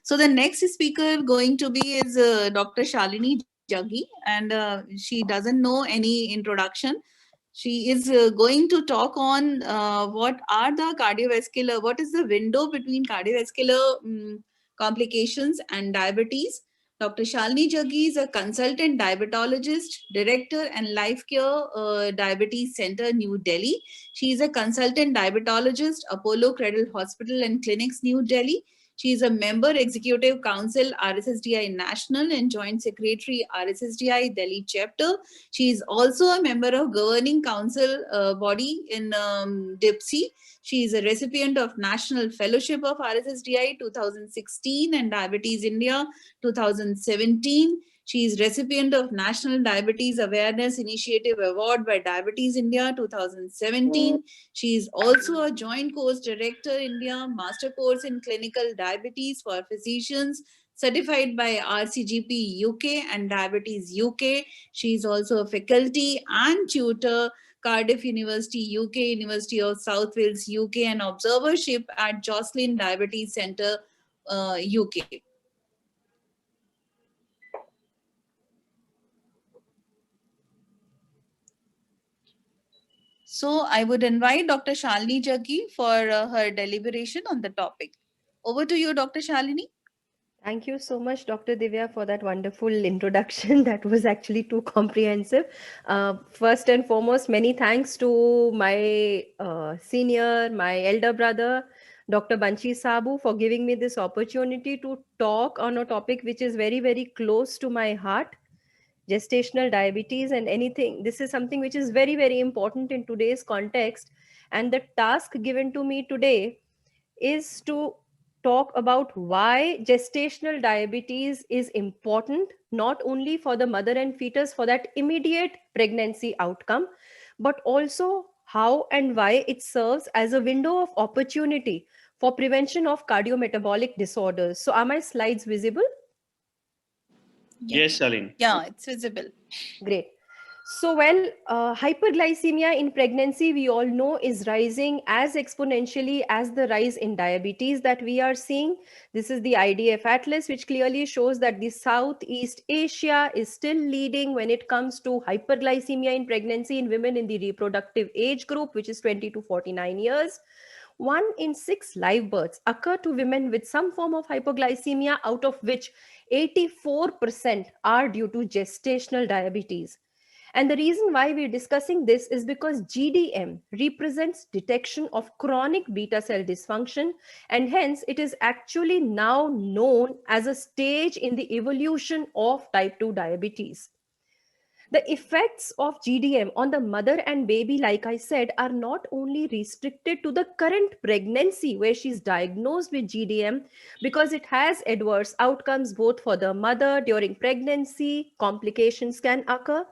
So the next speaker going to be is Dr. Shalini Jaggi, and she doesn't know any introduction. She is going to talk on what are the cardiovascular, what is the window between cardiovascular complications and diabetes. Dr. Shalini Jaggi is a consultant diabetologist, director and Life Care Diabetes Center, New Delhi. She is a consultant diabetologist, Apollo Cradle Hospital and Clinics, New Delhi. She is a member Executive Council RSSDI National and Joint Secretary RSSDI Delhi Chapter. She is also a member of Governing Council body in DIPSI. She is a recipient of National Fellowship of RSSDI 2016 and Diabetes India 2017. She is recipient of National Diabetes Awareness Initiative Award by Diabetes India 2017. She is also a Joint Course Director India Master Course in Clinical Diabetes for Physicians certified by RCGP UK and Diabetes UK. She is also a faculty and tutor Cardiff University UK, University of South Wales UK, and observership at Jocelyn Diabetes Centre UK. So I would invite Dr. Shalini Jaggi for her deliberation on the topic. Over to you, Dr. Shalini. Thank you so much, Dr. Divya, for that wonderful introduction. That was actually too comprehensive. First and foremost, many thanks to my senior, my elder brother, Dr. Banchi Sabu, for giving me this opportunity to talk on a topic which is very, very close to my heart, gestational diabetes and anything. This is something which is very, very important in today's context. And the task given to me today is to talk about why gestational diabetes is important, not only for the mother and fetus for that immediate pregnancy outcome, but also how and why it serves as a window of opportunity for prevention of cardiometabolic disorders. So are my slides visible? Yes, Shalini. Yeah, it's visible. Great. So, well, hyperglycemia in pregnancy, we all know, is rising as exponentially as the rise in diabetes that we are seeing. This is the IDF Atlas, which clearly shows that the Southeast Asia is still leading when it comes to hyperglycemia in pregnancy in women in the reproductive age group, which is 20 to 49 years. 1 in 6 live births occur to women with some form of hypoglycemia, out of which 84% are due to gestational diabetes. And the reason why we're discussing this is because GDM represents detection of chronic beta cell dysfunction, and hence it is actually now known as a stage in the evolution of type 2 diabetes. The effects of GDM on the mother and baby, like I said, are not only restricted to the current pregnancy where she's diagnosed with GDM, because it has adverse outcomes both for the mother during pregnancy, complications can occur,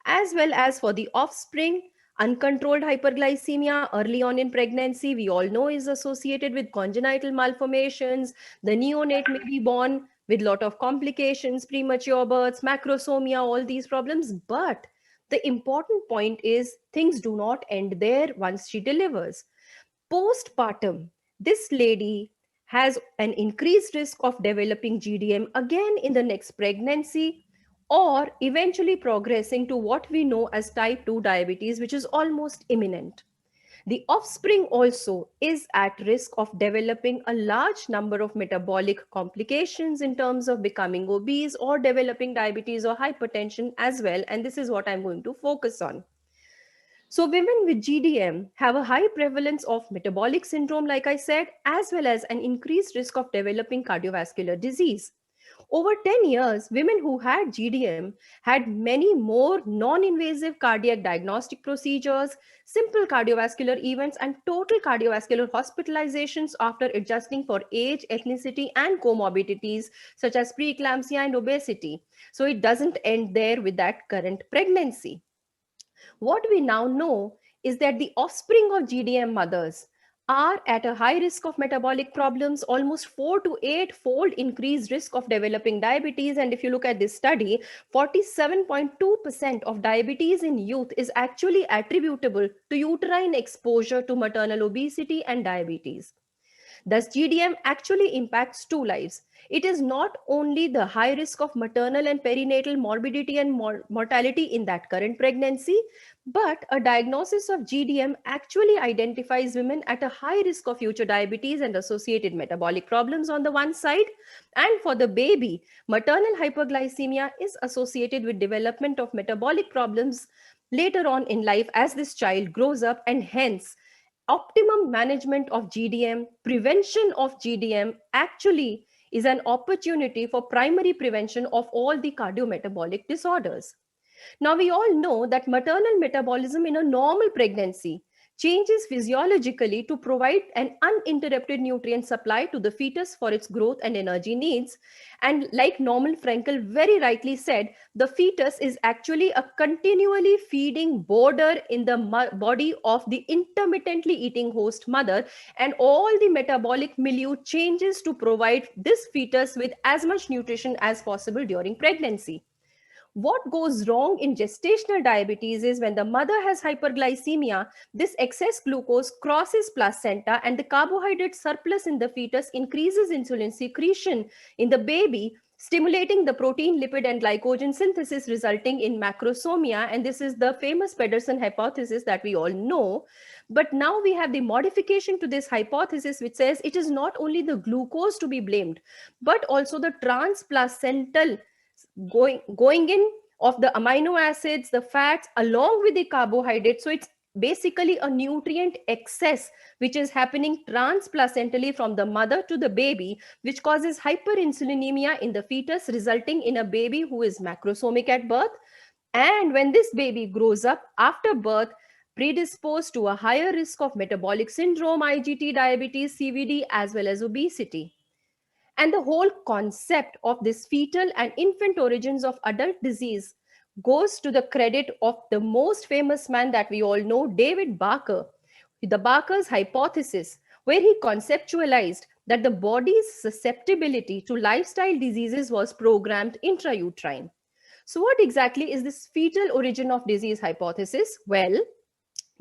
as well as for the offspring. Uncontrolled hyperglycemia early on in pregnancy, we all know, is associated with congenital malformations. The neonate may be born with a lot of complications, premature births, macrosomia, all these problems. But the important point is things do not end there once she delivers. Postpartum, this lady has an increased risk of developing GDM again in the next pregnancy, or eventually progressing to what we know as type 2 diabetes, which is almost imminent. The offspring also is at risk of developing a large number of metabolic complications in terms of becoming obese or developing diabetes or hypertension as well. And this is what I'm going to focus on. So women with GDM have a high prevalence of metabolic syndrome, like I said, as well as an increased risk of developing cardiovascular disease. Over 10 years, women who had GDM had many more non-invasive cardiac diagnostic procedures, simple cardiovascular events, and total cardiovascular hospitalizations after adjusting for age, ethnicity, and comorbidities such as preeclampsia and obesity. So it doesn't end there with that current pregnancy. What we now know is that the offspring of GDM mothers are at a high risk of metabolic problems, almost 4 to 8 fold increased risk of developing diabetes. And if you look at this study, 47.2% of diabetes in youth is actually attributable to uterine exposure to maternal obesity and diabetes. Thus, GDM actually impacts two lives. It is not only the high risk of maternal and perinatal morbidity and mortality in that current pregnancy, but a diagnosis of GDM actually identifies women at a high risk of future diabetes and associated metabolic problems on the one side. And for the baby, maternal hyperglycemia is associated with development of metabolic problems later on in life as this child grows up, and hence optimum management of GDM, prevention of GDM actually is an opportunity for primary prevention of all the cardiometabolic disorders. Now, we all know that maternal metabolism in a normal pregnancy changes physiologically to provide an uninterrupted nutrient supply to the fetus for its growth and energy needs. And like Norman Frankel very rightly said, the fetus is actually a continually feeding border in the body of the intermittently eating host mother, and all the metabolic milieu changes to provide this fetus with as much nutrition as possible during pregnancy. What goes wrong in gestational diabetes is when the mother has hyperglycemia, this excess glucose crosses placenta and the carbohydrate surplus in the fetus increases insulin secretion in the baby, stimulating the protein, lipid, and glycogen synthesis, resulting in macrosomia. And this is the famous Pedersen hypothesis that we all know. But now we have the modification to this hypothesis, which says it is not only the glucose to be blamed, but also the transplacental going in of the amino acids, the fats, along with the carbohydrates. So it's basically a nutrient excess which is happening transplacentally from the mother to the baby, which causes hyperinsulinemia in the fetus, resulting in a baby who is macrosomic at birth. And when this baby grows up after birth, predisposed to a higher risk of metabolic syndrome, IGT, diabetes, CVD, as well as obesity. And the whole concept of this fetal and infant origins of adult disease goes to the credit of the most famous man that we all know, David Barker, the Barker's hypothesis, where he conceptualized that the body's susceptibility to lifestyle diseases was programmed intrauterine. So what exactly is this fetal origin of disease hypothesis? Well,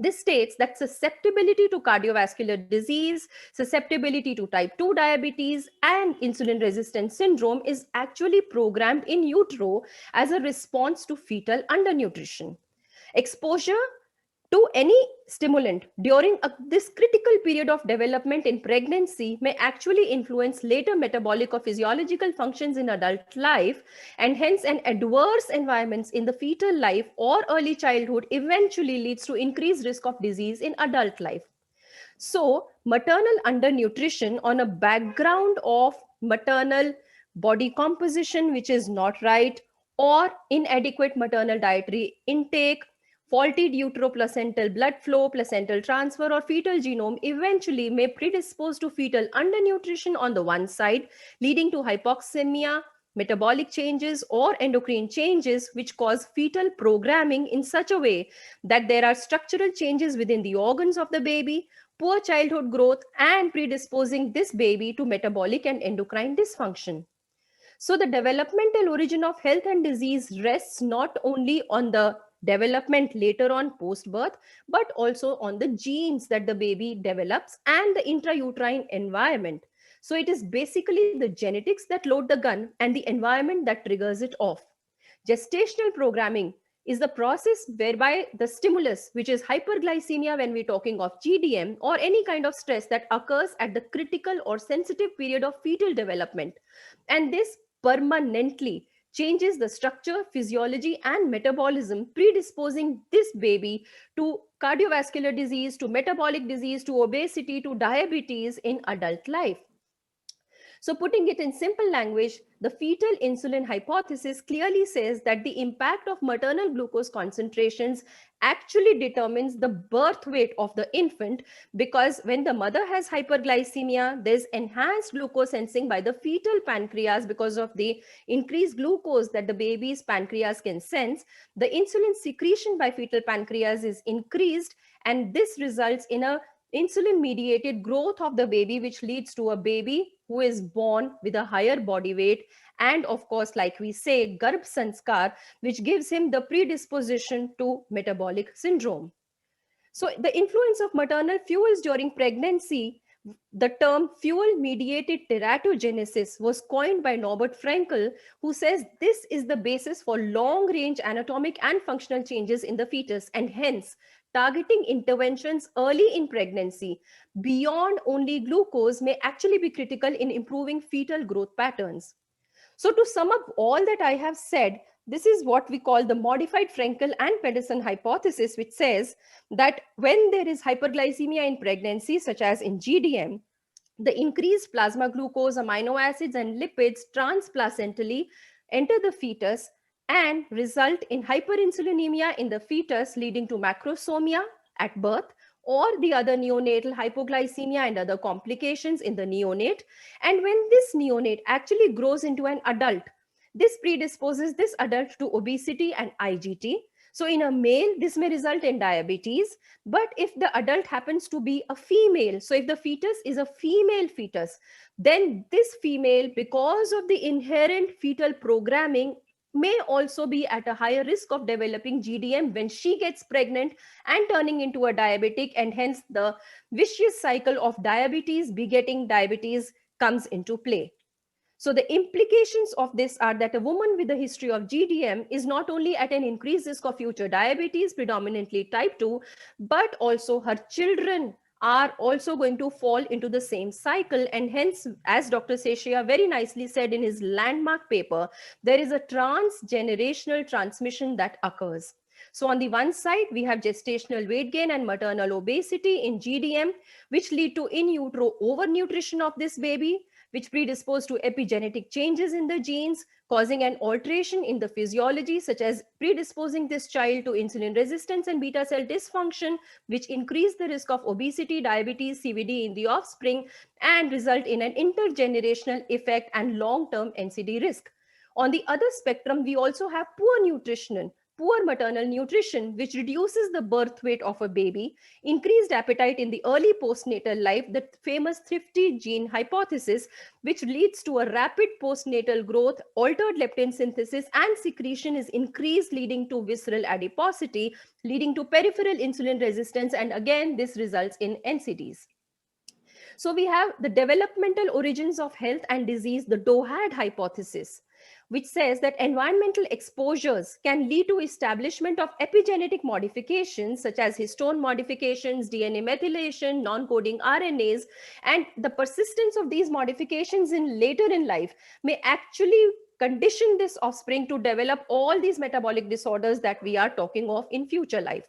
this states that susceptibility to cardiovascular disease, susceptibility to type 2 diabetes, and insulin resistance syndrome is actually programmed in utero as a response to fetal undernutrition. Exposure to any stimulant during this critical period of development in pregnancy may actually influence later metabolic or physiological functions in adult life, and hence an adverse environments in the fetal life or early childhood eventually leads to increased risk of disease in adult life. So maternal undernutrition on a background of maternal body composition which is not right, or inadequate maternal dietary intake, faulty uteroplacental blood flow, placental transfer, or fetal genome eventually may predispose to fetal undernutrition on the one side, leading to hypoxemia, metabolic changes, or endocrine changes, which cause fetal programming in such a way that there are structural changes within the organs of the baby, poor childhood growth, and predisposing this baby to metabolic and endocrine dysfunction. So the developmental origin of health and disease rests not only on the development later on post-birth, but also on the genes that the baby develops and the intrauterine environment. So it is basically the genetics that load the gun and the environment that triggers it off. Gestational programming is the process whereby the stimulus, which is hyperglycemia when we're talking of GDM, or any kind of stress that occurs at the critical or sensitive period of fetal development. And this permanently changes the structure, physiology, and metabolism, predisposing this baby to cardiovascular disease, to metabolic disease, to obesity, to diabetes in adult life. So putting it in simple language, the fetal insulin hypothesis clearly says that the impact of maternal glucose concentrations actually determines the birth weight of the infant, because when the mother has hyperglycemia, there's enhanced glucose sensing by the fetal pancreas because of the increased glucose that the baby's pancreas can sense. The insulin secretion by fetal pancreas is increased, and this results in a insulin mediated growth of the baby, which leads to a baby who is born with a higher body weight, and of course, like we say, Garbh Sanskar, which gives him the predisposition to metabolic syndrome. So the influence of maternal fuels during pregnancy The term fuel-mediated teratogenesis was coined by Norbert Frankel, who says this is the basis for long-range anatomic and functional changes in the fetus, and hence targeting interventions early in pregnancy beyond only glucose may actually be critical in improving fetal growth patterns. So to sum up all that I have said, this is what we call the modified Frankel and Pedersen hypothesis, which says that when there is hyperglycemia in pregnancy, such as in GDM, the increased plasma glucose, amino acids, and lipids transplacentally enter the fetus and result in hyperinsulinemia in the fetus, leading to macrosomia at birth, or the other neonatal hypoglycemia and other complications in the neonate. And when this neonate actually grows into an adult, this predisposes this adult to obesity and IGT. So in a male, this may result in diabetes. But if the adult happens to be a female, so if the fetus is a female fetus, then this female, because of the inherent fetal programming, may also be at a higher risk of developing GDM when she gets pregnant and turning into a diabetic, and hence the vicious cycle of diabetes begetting diabetes comes into play. So the implications of this are that a woman with a history of GDM is not only at an increased risk of future diabetes, predominantly type 2, but also her children are also going to fall into the same cycle. And hence, as Dr. Seshia very nicely said in his landmark paper, there is a transgenerational transmission that occurs. So on the one side, we have gestational weight gain and maternal obesity in GDM, which lead to in utero overnutrition of this baby, which predispose to epigenetic changes in the genes, causing an alteration in the physiology, such as predisposing this child to insulin resistance and beta cell dysfunction, which increase the risk of obesity, diabetes, CVD in the offspring, and result in an intergenerational effect and long-term NCD risk. On the other spectrum, we also have poor maternal nutrition, which reduces the birth weight of a baby, increased appetite in the early postnatal life, the famous thrifty gene hypothesis, which leads to a rapid postnatal growth, altered leptin synthesis and secretion is increased, leading to visceral adiposity, leading to peripheral insulin resistance, and again, this results in NCDs. So we have the developmental origins of health and disease, the DOHAD hypothesis, which says that environmental exposures can lead to establishment of epigenetic modifications such as histone modifications, DNA methylation, non-coding RNAs, and the persistence of these modifications in later in life may actually condition this offspring to develop all these metabolic disorders that we are talking of in future life.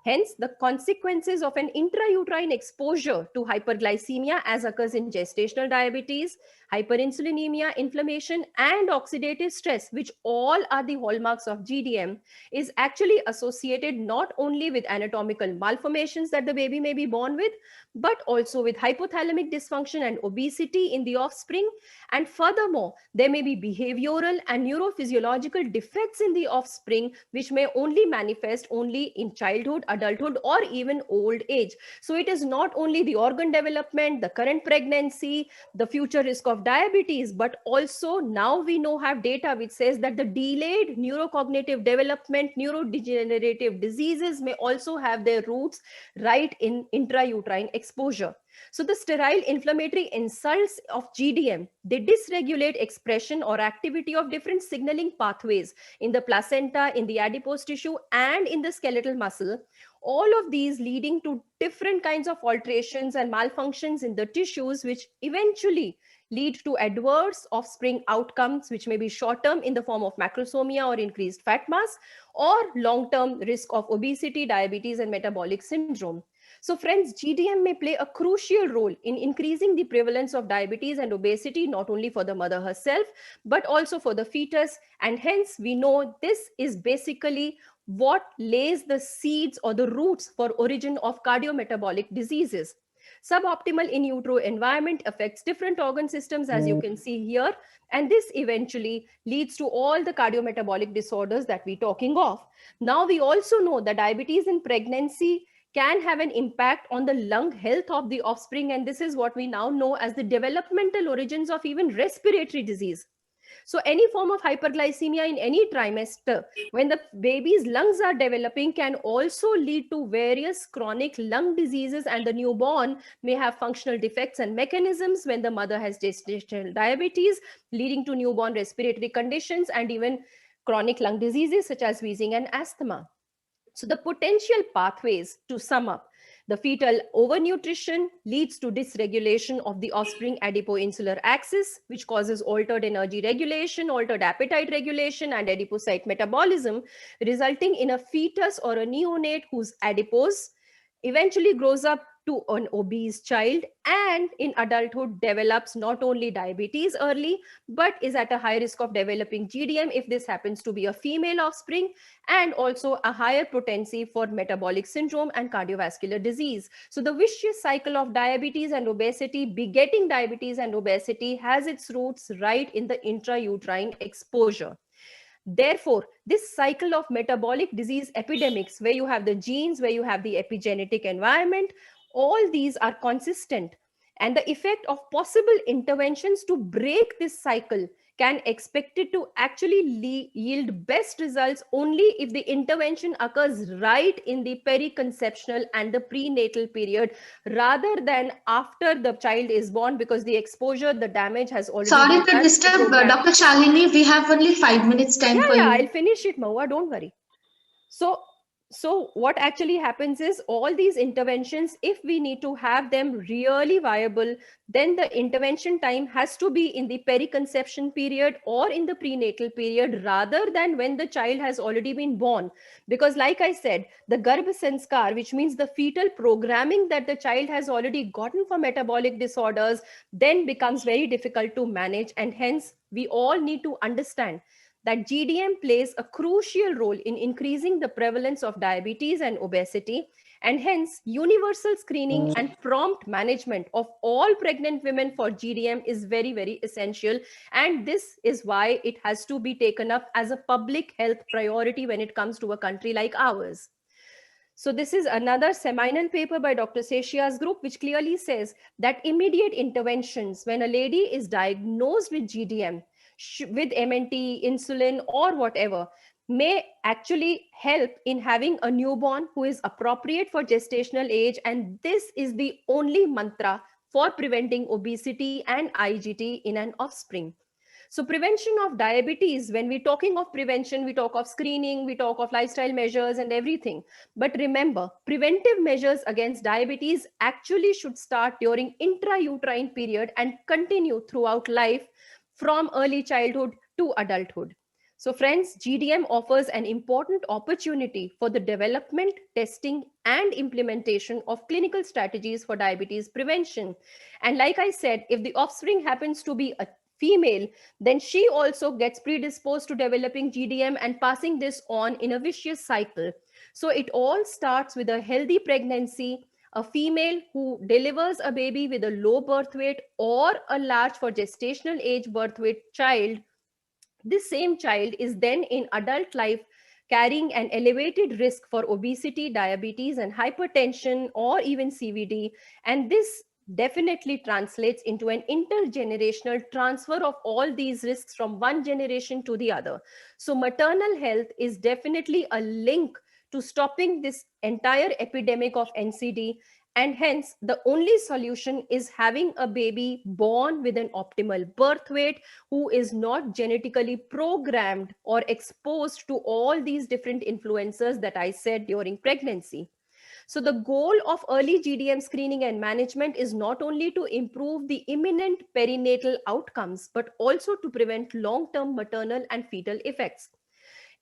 Hence, the consequences of an intrauterine exposure to hyperglycemia, as occurs in gestational diabetes, hyperinsulinemia, inflammation, and oxidative stress, which all are the hallmarks of GDM, is actually associated not only with anatomical malformations that the baby may be born with, but also with hypothalamic dysfunction and obesity in the offspring. And furthermore, there may be behavioral and neurophysiological defects in the offspring, which may only manifest only in childhood, adulthood, or even old age. So it is not only the organ development, the current pregnancy, the future risk of diabetes, but also now we know have data which says that the delayed neurocognitive development, neurodegenerative diseases may also have their roots right in intrauterine exposure. So the sterile inflammatory insults of GDM, they dysregulate expression or activity of different signaling pathways in the placenta, in the adipose tissue, and in the skeletal muscle. All of these leading to different kinds of alterations and malfunctions in the tissues, which eventually lead to adverse offspring outcomes, which may be short-term in the form of macrosomia or increased fat mass, or long-term risk of obesity, diabetes, and metabolic syndrome. So friends, GDM may play a crucial role in increasing the prevalence of diabetes and obesity, not only for the mother herself, but also for the fetus. And hence we know this is basically what lays the seeds or the roots for origin of cardiometabolic diseases. Suboptimal in utero environment affects different organ systems, as you can see here, and this eventually leads to all the cardiometabolic disorders that we're talking of. Now we also know that diabetes in pregnancy can have an impact on the lung health of the offspring, and this is what we now know as the developmental origins of even respiratory disease. So any form of hyperglycemia in any trimester, when the baby's lungs are developing, can also lead to various chronic lung diseases, and the newborn may have functional defects and mechanisms when the mother has gestational diabetes, leading to newborn respiratory conditions and even chronic lung diseases such as wheezing and asthma. So the potential pathways, to sum up: the fetal overnutrition leads to dysregulation of the offspring adipoinsular axis, which causes altered energy regulation, altered appetite regulation, and adipocyte metabolism, resulting in a fetus or a neonate whose adipose eventually grows up to an obese child, and in adulthood develops not only diabetes early, but is at a high risk of developing GDM if this happens to be a female offspring, and also a higher potency for metabolic syndrome and cardiovascular disease. So the vicious cycle of diabetes and obesity begetting diabetes and obesity has its roots right in the intrauterine exposure. Therefore, this cycle of metabolic disease epidemics, where you have the genes, where you have the epigenetic environment, all these are consistent. And the effect of possible interventions to break this cycle can expected to actually yield best results only if the intervention occurs right in the periconceptional and the prenatal period, rather than after the child is born, because the exposure, the damage has already Sorry been to done. The disturb, program. Dr. Shalini. We have only 5 minutes time for Yeah, you. I'll finish it, Maua, don't worry. So what actually happens is, all these interventions, if we need to have them really viable, then the intervention time has to be in the periconception period or in the prenatal period, rather than when the child has already been born. Because like I said, the Garbh Sanskar, which means the fetal programming that the child has already gotten for metabolic disorders, then becomes very difficult to manage. And hence, we all need to understand that GDM plays a crucial role in increasing the prevalence of diabetes and obesity, and hence universal screening and prompt management of all pregnant women for GDM is very, very essential. And this is why it has to be taken up as a public health priority when it comes to a country like ours. So this is another seminal paper by Dr. Seshia's group, which clearly says that immediate interventions when a lady is diagnosed with GDM, with MNT, insulin, or whatever, may actually help in having a newborn who is appropriate for gestational age. And this is the only mantra for preventing obesity and IGT in an offspring. So prevention of diabetes, when we're talking of prevention, we talk of screening, we talk of lifestyle measures and everything. But remember, preventive measures against diabetes actually should start during intrauterine period and continue throughout life, from early childhood to adulthood. So friends, GDM offers an important opportunity for the development, testing, and implementation of clinical strategies for diabetes prevention. And like I said, if the offspring happens to be a female, then she also gets predisposed to developing GDM and passing this on in a vicious cycle. So it all starts with a healthy pregnancy, a female who delivers a baby with a low birth weight or a large for gestational age birth weight child. This same child is then in adult life carrying an elevated risk for obesity, diabetes, and hypertension, or even CVD. And this definitely translates into an intergenerational transfer of all these risks from one generation to the other. So maternal health is definitely a link to stopping this entire epidemic of NCD. And hence, the only solution is having a baby born with an optimal birth weight, who is not genetically programmed or exposed to all these different influencers that I said during pregnancy. So the goal of early GDM screening and management is not only to improve the imminent perinatal outcomes, but also to prevent long-term maternal and fetal effects.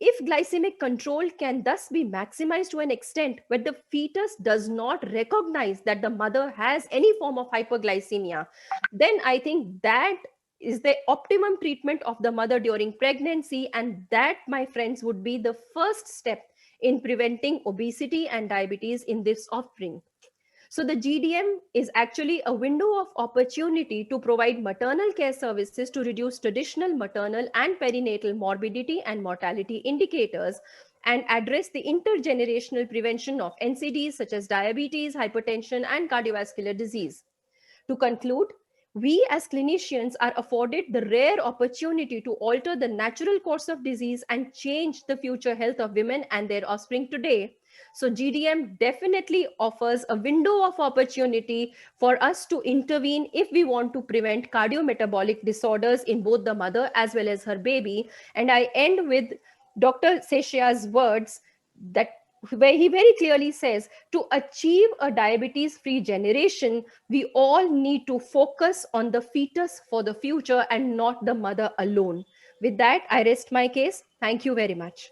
If glycemic control can thus be maximized to an extent where the fetus does not recognize that the mother has any form of hyperglycemia, then I think that is the optimum treatment of the mother during pregnancy. And that, my friends, would be the first step in preventing obesity and diabetes in this offspring. So the GDM is actually a window of opportunity to provide maternal care services to reduce traditional maternal and perinatal morbidity and mortality indicators, and address the intergenerational prevention of NCDs such as diabetes, hypertension, and cardiovascular disease. To conclude, we as clinicians are afforded the rare opportunity to alter the natural course of disease and change the future health of women and their offspring today. So GDM definitely offers a window of opportunity for us to intervene if we want to prevent cardiometabolic disorders in both the mother as well as her baby. And I end with Dr. Sesha's words that where he very clearly says, to achieve a diabetes-free generation, we all need to focus on the fetus for the future and not the mother alone. With that, I rest my case. Thank you very much.